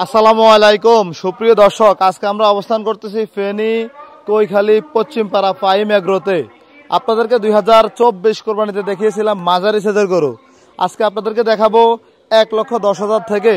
আসসালামু আলাইকুম সুপ্রিয় দর্শক, আজকে আমরা অবস্থান করতেছি ফেনী কৈখালী পশ্চিমপাড়া ফাইম এগ্রোতে। আপনাদেরকে 2024 কোরবানিতে দেখিয়েছিলাম মাঝারি সাইজের গরু। আজকে আপনাদেরকে দেখাবো 1,10,000 থেকে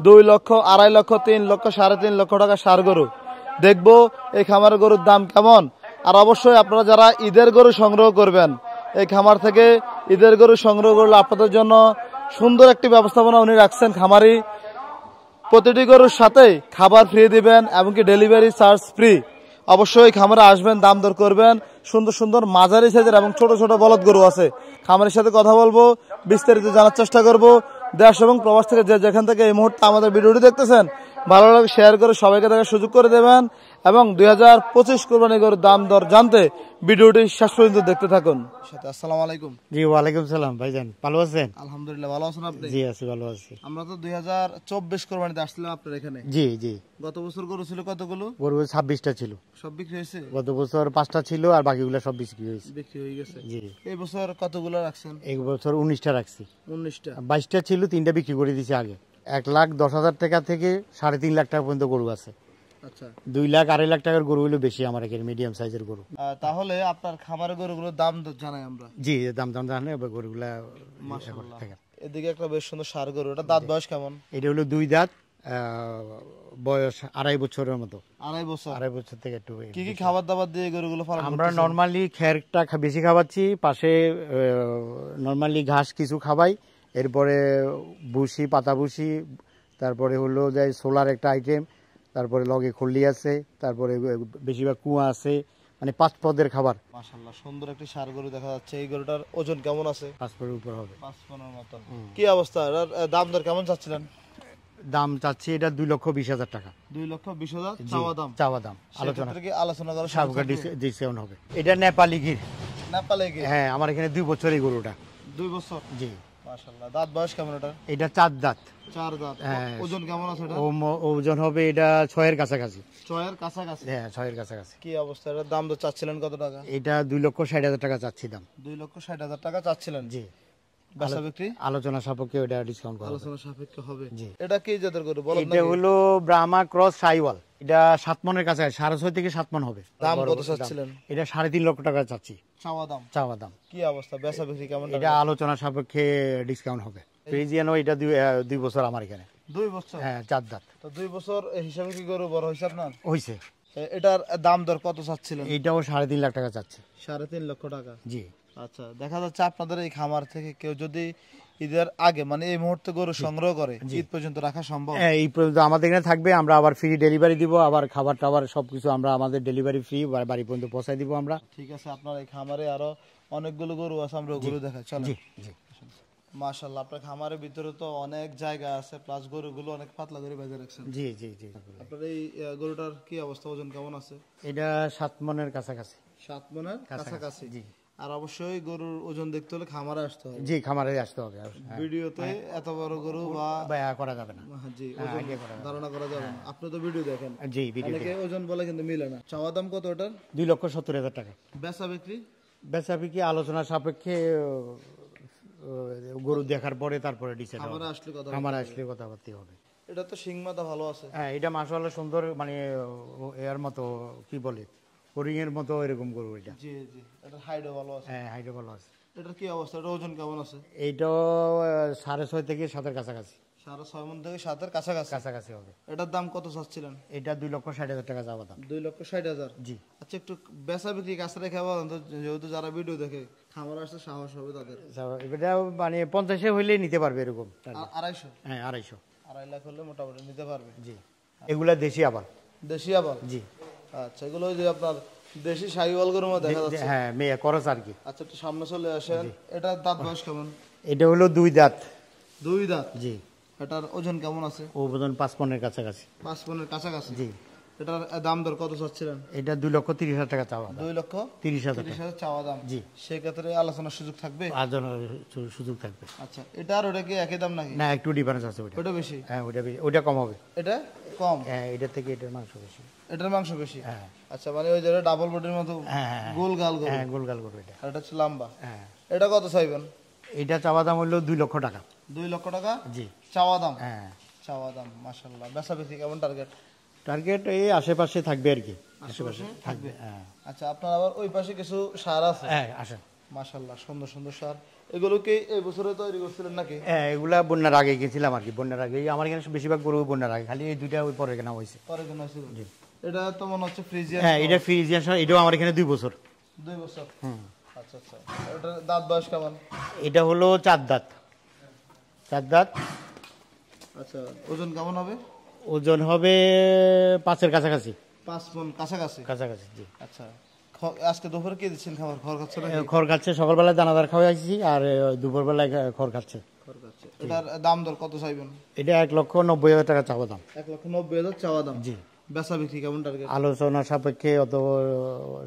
2 লক্ষ, 2.5 লক্ষ, 3 লক্ষ, 3.5 লক্ষ টাকা ষাঁড় গরু। দেখবো এই খামারের গরুর দাম কেমন। আর অবশ্যই আপনারা যারা ঈদের গরু সংগ্রহ করবেন, এই খামার থেকে ঈদের গরু সংগ্রহ করলে আপনাদের জন্য সুন্দর একটি ব্যবস্থাপনা উনি রাখছেন খামারি। প্রতিটি গরুর সাথে খাবার ফ্রি দিবেন, এমনকি ডেলিভারি চার্জ ফ্রি। অবশ্যই খামারে আসবেন, দাম দর করবেন। সুন্দর সুন্দর মাঝারি সাইজের এবং ছোট ছোট বলদ গরু আছে। খামারের সাথে কথা বলবো, বিস্তারিত জানার চেষ্টা করব। দেশ এবং প্রবাস থেকে যেখান থেকে এই মুহূর্তে আমাদের ভিডিওটি দেখতেছেন, ভালো লাগে শেয়ার করে সবাইকে দেখার সুযোগ করে দেবেন। এবং 2025 কোরবানি গরুর দাম দর জানতে ভিডিওটি শেষ পর্যন্ত দেখতে থাকুন। আসসালামু আলাইকুম। জি ওয়ালাইকুম সালাম ভাইজান, ভালো আছেন? আলহামদুলিল্লাহ, ভালো আছেন আপনি? জি আছি, ভালো আছি। আমরা তো 2024 কোরবানিতে আসছিলাম আপনার এখানে। জি জি। গত বছর গরু ছিল কতগুলো? গরু 26টা ছিল। সব বিক্রি হয়েছে? গত বছর 5টা ছিল আর বাকিগুলো সব বিক্রি হয়েছে। বিক্রি হয়ে গেছে। জি। এই বছর কতগুলো রাখছেন? এই বছর 19টা রাখছি। 19টা। 22টা ছিল, 3টা বিক্রি করে দিয়েছি আগে। 1,10,000 টাকা থেকে 3.5 লাখ টাকা পর্যন্ত গরু আছে। আচ্ছা। 2 লাখ 2.5 লাখ টাকার গরু হলো বেশি আমার এখানে, মিডিয়াম সাইজের গরু। তাহলে আপনার খামারের গরুগুলোর দাম জানাই আমরা। জি, দাম জানে গরুগুলা। মাশাআল্লাহ। এদিকে একটা বেশ সুন্দর ষাঁড় গরু, এটা দাঁত বয়স কেমন? এটা হলো 2 দাঁত, বয়স 2.5 বছরের মতো। 2.5 বছর থেকে একটু। কি কি খাবার দাবার দিয়ে গরুগুলো পালন করতেছেন? আমরা নরমালি খেরটা বেশি খাওয়াচ্ছি, পাশে নরমালি ঘাস কিছু খাওয়াই, এরপরে ভুসি, পাতা ভুসি, তারপরে হলো যে সোলার একটা আইটেম, তারপরে লগে খল্লি আছে, তারপরে বেশিরভাগ কুয়া আছে, মানে 5 পদের খাবার। মাশাআল্লাহ, সুন্দর একটি ষাঁড় গরু দেখা যাচ্ছে। এই গরুটার ওজন কেমন আছে? 5 পদের উপর হবে। 5 পনের মতো। কি অবস্থা, এর দাম দর কেমন চাচ্ছিলেন? দাম চাচ্ছি এটা 2,20,000 টাকা। 2,20,000 চাওয়া দাম? চাওয়া দাম। আলোচনা করার সাবকা ডিসকাউন্ট হবে। এটা নেপালি গির। নেপালে গির? হ্যাঁ, আমার এখানে 2 বছরই গরুটা। 2 বছর? জি। মাশাআল্লাহ। দাঁত বয়স কেমন এটা? এটা 4 দাঁত। 4 দাঁত। ওজন কেমন আছে এটা? ওজন হবে এটা 6 এর কাছাকাছি। 6 এর কাছাকাছি? হ্যাঁ, 6 এর কাছাকাছি। কি অবস্থা, এটার দাম তো চাচ্ছিলেন কত টাকা? এটা 2,60,000 টাকা চাচ্ছি দাম। 2,60,000 টাকা চাচ্ছিলেন? জি। বেচা বিক্রি আলোচনা সাপেক্ষে ওটা ডিসকাউন্ট করা হবে। আলোচনা সাপেক্ষে হবে। জি। এটা কি জাতের গরু বলেন? এটা হলো ব্রাহ্মা ক্রস সাইওয়াল। এটা 7 মনের কাছে, 6.5 থেকে 7 মন হবে। দাম কত চাচ্ছিলেন? এটা 3.5 লক্ষ টাকা চাচ্ছি। চাওয়া দাম। কি অবস্থা, বেচা বিক্রি কেমন? এটা আলোচনা সাপেক্ষে ডিসকাউন্ট হবে। ফ্রিজিয়ানো এটা 2 বছর আমার এখানে। 2 বছর? হ্যাঁ, 4 দাঁত। তো 2 বছর হিসাবে কি গরু বড় হইছে আপনার? হইছে। এটার দাম দর কত চাচ্ছিলেন? এটাও 3.5 লাখ টাকা চাচ্ছি। 3.5 লক্ষ টাকা? জি। আচ্ছা, দেখা যাচ্ছে আপনাদের এই খামার থেকে কেউ যদি ঈদের আগে, মানে এই মুহূর্তে গরু সংগ্রহ করে, ঈদ পর্যন্ত রাখা সম্ভব? হ্যাঁ, এই পর্যন্ত আমাদের এখানে থাকবে। আমরা আবার ফ্রি ডেলিভারি দিব, আবার খাবার টাবার সবকিছু আমরা আমাদের ডেলিভারি ফ্রি বাড়ি পর্যন্ত পৌঁছায় দিব আমরা। ঠিক আছে, আপনার এই খামারে আরো অনেকগুলো গরু আছে, আমরা গরু দেখাই চলো। জি জি। মাশাআল্লাহ, আপনার খামারের ভিতরে তো অনেক জায়গা আছে, প্লাস গরুগুলো অনেক পাতলা করে বেঁধে রাখছেন। জি জি জি। আপনার এই গরুটার কি অবস্থা, ওজন কেমন আছে? এটা 7 মনের কাছাকাছি। 7 মনের কাছাকাছি? জি। আর অবশ্যই গরুর ওজন দেখতে হলে খামারে আসতে হবে। জি, খামারে আসতে হবে। ভিডিওতে এত বড় গরু বা করা যাবে না। জি, ওজন ধারণা করা যাবে না। আপনি তো ভিডিও দেখেন। জি, ভিডিও অনেকে ওজন বলে কিন্তু মিলে না। চাওয়া দাম কত ওটার? 2,70,000 টাকা। বেচা বিক্রি আলোচনা সাপেক্ষে গরু দেখার পরে তারপরে ডিসাইড হবে। খামারে আসলে কথাবার্তা হবে। এটা তো শিং মাথা ভালো আছে। হ্যাঁ, এটা মাশাআল্লাহ সুন্দর, মানে এর মতো কি বলে, হরিং এর মতো এরকম গরু এটা। জি জি। এটা হাইটও ভালো আছে। হ্যাঁ, হাইটও ভালো আছে। এটার কি অবস্থা, এটা ওজন কেমন আছে? এইটাও 6.5 থেকে 7 এর কাছাকাছি। 6.5 মণ থেকে 7 এর কাছাকাছি হবে। এটার দাম কত চাচ্ছিলেন? এটা 2,60,000 টাকা যাওয়া দাম। 2,60,000? জি। আচ্ছা, একটু বেচা বিক্রি কাছে রেখে বলেন তো, যেহেতু যারা ভিডিও দেখে খামার আসতে সাহস হবে তাদের। এটা মানে 50 হইলেই নিতে পারবে এরকম। 250? হ্যাঁ, 250। 2.5 লাখ হলে মোটামুটি নিতে পারবে। জি। এগুলা দেশি আবার। দেশি আবার? জি। আচ্ছা, এগুলো ওই যে আপনার দেশি শাহিওয়াল গরুর মধ্যে দেখা যাচ্ছে। হ্যাঁ, মেয়ে করস আর কি। আচ্ছা, একটু সামনে চলে আসেন। এটা দাঁত বয়স কেমন? এটা হলো 2 দাঁত। 2 দাঁত? জি। এটার ওজন কেমন আছে? ওজন 5 মনের কাছাকাছি। 5 মনের কাছাকাছি? জি। এটার দাম দর কত চাচ্ছিলেন? এটা 2,30,000 টাকা চাওয়া দাম। 2,30,000 চাওয়া দাম? জি। সেক্ষেত্রে আলোচনার সুযোগ থাকবে? সুযোগ থাকবে। আচ্ছা, এটা আর ওটা কি একই দাম নাকি? না, একটু ডিফারেন্স আছে। ওটা বেশি? হ্যাঁ, ওটা বেশি, ওটা কম হবে। এটা কম? হ্যাঁ, এটা থেকে এটার মাংস বেশি। এটার মাংস বেশি? হ্যাঁ। আচ্ছা, মানে ওই যে ডাবল বডির মতো গোল গাল গরু? হ্যাঁ, গোল গাল গরু এটা। আর এটা হচ্ছে লম্বা? হ্যাঁ। এটা কত চাইবেন? এটা চাওয়া দাম হলো 2 লক্ষ টাকা। 2 লক্ষ টাকা? জি। চাওয়া দাম? হ্যাঁ। চাওয়া দাম। মাশাআল্লাহ, বেচা বিক্রি কেমন টার্গেট? টার্গেট এই আশেপাশে থাকবে আর কি, আশেপাশে থাকবে। হ্যাঁ। আচ্ছা, আপনার আবার ওই পাশে কিছু সার আছে? হ্যাঁ, আসেন। মাশাআল্লাহ, সুন্দর সুন্দর সার। এগুলো কি এই বছরে তৈরি করছিলেন নাকি? হ্যাঁ, এগুলা বন্যার আগে গেছিলাম আর কি, বন্যার আগে। আমার এখানে বেশিরভাগ গরু বন্যার আগে, খালি এই দুইটা ওই পরে কেনা হয়েছে। পরে কেনা হয়েছিল। এটা তো মনে হচ্ছে ফ্রিজিয়ান। হ্যাঁ, এটা ফ্রিজিয়ান সার, এটাও আমার এখানে 2 বছর। 2 বছর। আচ্ছা আচ্ছা, এটার দাঁত বয়স কেমন? এটা হলো 4 দাঁত। 4 দাঁত। আচ্ছা, ওজন কেমন হবে? ওজন হবে 5-এর কাছাকাছি। 5 মণ কাছাকাছি। কাছাকাছি, জি। আচ্ছা, আজকে দুপুরে কি দিচ্ছেন খাবার? খড় খাচ্ছে নাকি? খড় খাচ্ছে, সকালবেলায় দানাদার খাওয়াইছি, আর দুপুরবেলায় খড় খাচ্ছে। খড় খাচ্ছে। এটার দাম দর কত চাইবেন? এটা 1,90,000 টাকা চাওয়া দাম। 1,90,000 চাওয়া দাম। জি। বেচা বিক্রি কেমন টার্গেট? আলোচনা সাপেক্ষে অত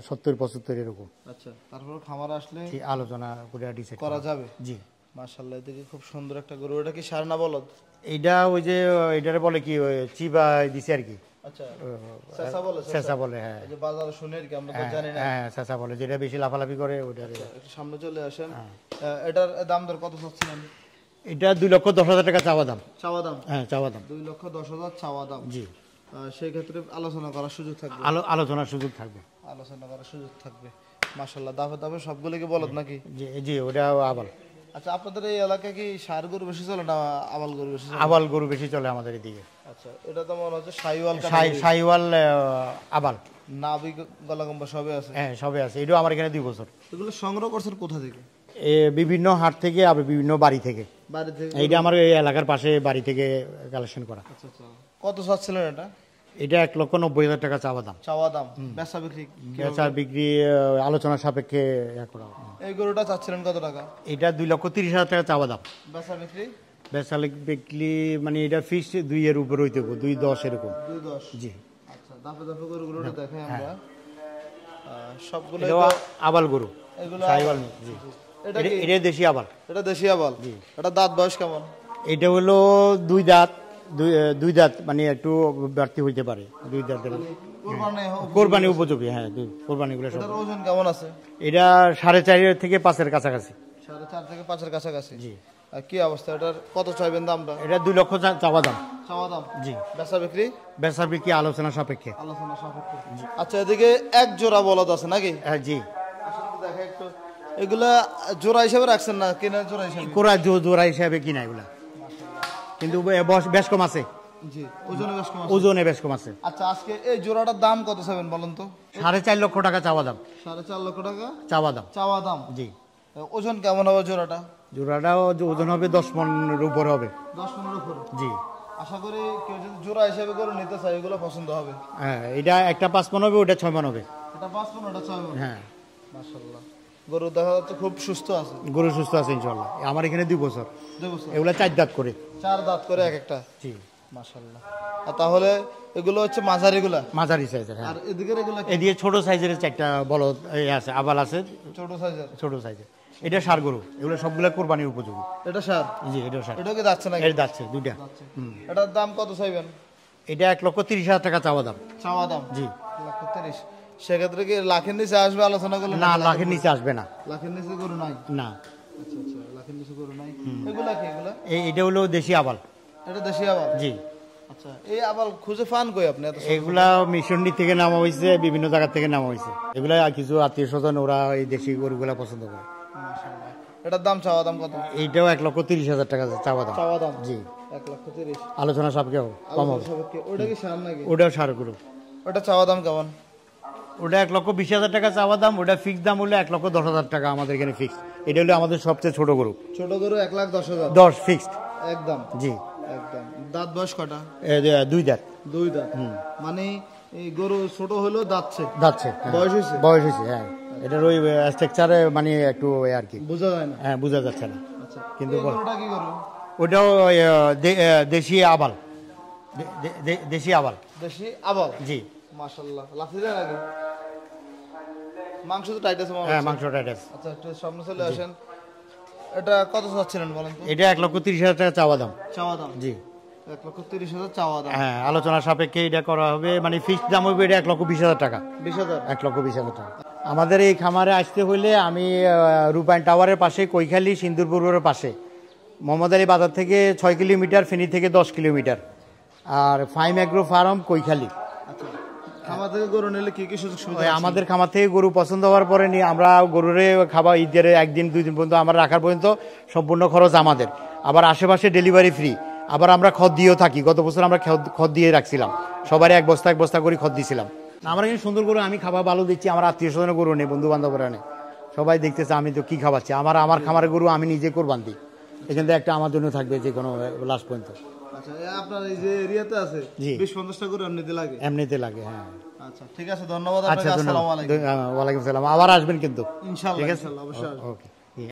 70-75 এরকম। আচ্ছা, তারপর খামার আসলে আলোচনা করে ডিসাইড করা যাবে। জি। মাশাআল্লাহ, দেখি খুব সুন্দর একটা গরু। এটা কি ষাঁড় না বলদ? এইটা ওই যে এটারে বলে কি, ওই চিবা দিছে আর কি। আচ্ছা, চেঁচা বলে? চেঁচা বলে, হ্যাঁ। এই যে বাজারে শুনে আর কি, আমরা তো জানি না। হ্যাঁ, চেঁচা বলে, যেটা বেশি লাফালাফি করে ওটারে। একটু সামনে চলে আসেন। এটার দাম দর কত চাচ্ছিলেন? এটা 2,10,000 টাকা চাওয়া দাম। চাওয়া দাম? হ্যাঁ, চাওয়া দাম। 2,10,000 চাওয়া দাম। জি। সেই ক্ষেত্রে আলোচনা করার সুযোগ থাকবে? আলোচনার সুযোগ থাকবে। আলোচনা করার সুযোগ থাকবে। মাশাআল্লাহ, দাফে দাফে সবগুলোকে বলদ নাকি? জি জি, ওটা আবাল। আচ্ছা, আপনাদের এই এলাকায় কি ষাঁড় গরু বেশি চলে না আবাল গরু বেশি চলে? আবাল গরু বেশি চলে আমাদের এদিকে। আচ্ছা, এটা তো মনে হচ্ছে শাহিওয়াল। শাহিওয়াল, আবাল। নাভি গলাগম্বা সবে আছে? হ্যাঁ, সবে আছে। এটাও আমার এখানে 2 বছর। এগুলো সংগ্রহ করছেন কোথা থেকে? বিভিন্ন হাট থেকে, আবার বিভিন্ন বাড়ি থেকে। বাড়ি থেকে? এইটা আমার এই এলাকার পাশে বাড়ি থেকে কালেকশন করা। আচ্ছা আচ্ছা, কত চাচ্ছিলেন এটা? এটা 1,90,000 টাকা চাওয়া দাম। চাওয়া দাম। বেচা বিক্রি? বেচা বিক্রি আলোচনা সাপেক্ষে করা। এই গরুটা চাচ্ছিলেন কত টাকা? এটা 2,30,000 টাকা চাওয়া দাম। বেচা বিক্রি? বেচা বিক্রি মানে এটা ফিক্সড 2 এর উপর হইতে হবে, 2,10 এরকম। 2,10? জি। আচ্ছা, দাফে দাফে গরুগুলো দেখাই আমরা। সবগুলো আবাল গরু। এগুলো শাহিওয়াল। জি। এটা দেশি আবাল। এটা দেশি আবাল? জি। এটা দাঁত বয়স কেমন? এটা হলো 2 দাঁত। 2 দাঁত মানে একটু বাড়তি হইতে পারে। 2 দাঁতের কোরবানি উপযোগী। হ্যাঁ, কোরবানি গুলো। এটার ওজন কেমন আছে? এটা 4.5 থেকে 5-এর কাছাকাছি। 4.5 থেকে 5-এর কাছাকাছি? জি। আর কি অবস্থা? এটার কত চাইবেন দামটা? এটা 2 লক্ষ চাওয়া দাম। চাওয়া দাম? জি। বেচা বিক্রি? বেচা বিক্রি আলোচনা সাপেক্ষে। আলোচনা সাপেক্ষে। আচ্ছা, এদিকে এক জোড়া বলদ আছে নাকি? হ্যাঁ, জি। দেখে একটু, এগুলা জোড়া হিসাবে রাখছেন না কিনা? জোড়া হিসাবে? জোড়া হিসাবে কিনা এগুলা, কিন্তু বেশ কম আছে। জি, ওজনে বেশ কম আছে। ওজনে বেশ কম আছে। আচ্ছা, আজকে এই জোড়াটার দাম কত চাইবেন বলেন তো? 4.5 লক্ষ টাকা চাওয়া দাম। 4.5 লক্ষ টাকা চাওয়া দাম। চাওয়া দাম? জি। ওজন কেমন হবে জোড়াটা? জোড়াটাও ওজন হবে 10 মণের উপরে হবে। 10 মণের উপরে? জি। আশা করি কেউ যদি জোড়া হিসেবে করে নিতে চায় এগুলো পছন্দ হবে। হ্যাঁ, এটা একটা 5 মণ হবে, ওটা 6 মণ হবে। এটা 5 মণ, ওটা 6 মণ? হ্যাঁ। মাশাআল্লাহ, গরু দেখা যাচ্ছে খুব সুস্থ আছে। গরু সুস্থ আছে ইনশাআল্লাহ। আমার এখানে 2 বছর। 2 বছর? এগুলা 4 দাঁত করে। 4 দাঁত করে এক একটা? জি। মাশাআল্লাহ। আর তাহলে এগুলো হচ্ছে মাঝারিগুলা? মাঝারি সাইজের। হ্যাঁ। আর এদিকে এগুলো? এদিকে ছোট সাইজের 4টা বলদ আছে, আবাল আছে। ছোট সাইজের? ছোট সাইজের। এটা ষাঁড় গরু। এগুলো সবগুলা কোরবানির উপযোগী। এটা ষাঁড়? জি, এটা ষাঁড়। এটা কি যাচ্ছে নাকি? এটা যাচ্ছে 2টা। এটার দাম কত চাইবেন? এটা 1,30,000 টাকা চাওয়া দাম। চাওয়া দাম? জি। 1,30,000? সেক্ষেত্রে কি লাখের নিচে আসবে আলোচনা করলে? না, লাখের নিচে আসবে না। লাখের নিচে গরু নাই? না। আচ্ছা আচ্ছা, লাখের নিচে গরু নাই। এগুলা কি? এগুলা এটা হলো দেশি আবাল। এটা দেশি আবাল? জি। আচ্ছা, এই আবাল খুঁজে পান কই আপনি? এগুলা মিশননি থেকে নামা হয়েছে, বিভিন্ন জায়গা থেকে নামা হয়েছে। এগুলা কিছু আত্মীয় স্বজন ওরা এই দেশি গরুগুলা পছন্দ করে। মাশাআল্লাহ। এটার দাম চাওয়া দাম কত? এইটাও 1,30,000 টাকা চাওয়া দাম। চাওয়া দাম? জি। 1,30,000? আলোচনা সাপেক্ষে কম হবে। ওটা কি ষাঁড় নাকি? ওটাও ষাঁড় গরু। ওটা চাওয়া দাম কেমন? ওটা 1,20,000 টাকা চাওয়া দাম। ওটা ফিক্স দাম হলো 1,10,000 টাকা আমাদের এখানে ফিক্স। এটা হলো আমাদের সবচেয়ে ছোট গরু। ছোট গরু 1,10,000? 10 ফিক্সড একদম? জি। একদম। দাঁত বয়স কটা? 2 দাঁত। 2 দাঁত? মানে এই গরু ছোট হলেও দাঁতছে? দাঁতছে। বয়স হয়েছে? বয়স হয়েছে, হ্যাঁ। এটার ওই স্ট্রাকচারে মানে একটু আর কি বোঝা যায় না। হ্যাঁ, বোঝা যাচ্ছে না। আচ্ছা, কিন্তু গরুটা কি গরু? ওটাও দেশি আবাল। দেশি আবাল। দেশি আবাল? জি। মাশাআল্লাহ, লাফি দেয় নাকি? মাংস তো টাইট আছে? হ্যাঁ, মাংস টাইট আছে। আচ্ছা, একটু সামনে চলে আসেন। এটা কত চাচ্ছিলেন বলেন তো? এটা 1,30,000 টাকা চাওয়া দাম। চাওয়া দাম? জি। 1,30,000 চাওয়া দাম? হ্যাঁ, আলোচনা সাপেক্ষে এটা করা হবে, মানে ফিক্সড দাম হবে এটা 1,20,000 টাকা। 20,000? 1,20,000 টাকা। আমাদের এই খামারে আসতে হলে আমি রূপায়ণ টাওয়ারের পাশে, কৈখালী সিন্দুরপুরের পাশে মোহাম্মদ আলী বাজার থেকে 6 কিলোমিটার, ফেনী থেকে 10 কিলোমিটার। আর ফাইম অ্যাগ্রো ফার্ম কৈখালী। আচ্ছা, খামার থেকে গরু নিলে কি কি সুযোগ সুবিধা? আমাদের খামার থেকে গরু পছন্দ হওয়ার পরে নিয়ে আমরা গরুরে খাবার ঈদের 1 দিন 2 দিন পর্যন্ত আমরা রাখার পর্যন্ত সম্পূর্ণ খরচ আমাদের। আবার আশেপাশে ডেলিভারি ফ্রি। আবার আমরা খদ দিয়েও থাকি। গত বছর আমরা খদ দিয়ে রাখছিলাম, সবারই এক বস্তা করে খদ দিয়েছিলাম। আমরা কিন্তু সুন্দর গরু, আমি খাবার ভালো দিচ্ছি, আমার আত্মীয় স্বজনের গরু নেই, বন্ধু বান্ধবরা নেই, সবাই দেখতেছে আমি তো কি খাওয়াচ্ছি। আমার খামারের গরু আমি নিজে কোরবান দিই। এখান থেকে একটা আমার জন্য থাকবে যে কোনো লাস্ট পর্যন্ত। আচ্ছা, আপনার এই যে এরিয়াতে আছে 20-50টা গরু এমনিতে লাগে? এমনিতে লাগে, হ্যাঁ। আচ্ছা, ঠিক আছে, ধন্যবাদ আচ্ছা, আপনাকে। আসসালামু আলাইকুম। ওয়ালাইকুম সালাম। আবার আসবেন কিন্তু ইনশাআল্লাহ, ঠিক আছে, ইনশাআল্লাহ, অবশ্যই আসবো। ওকে।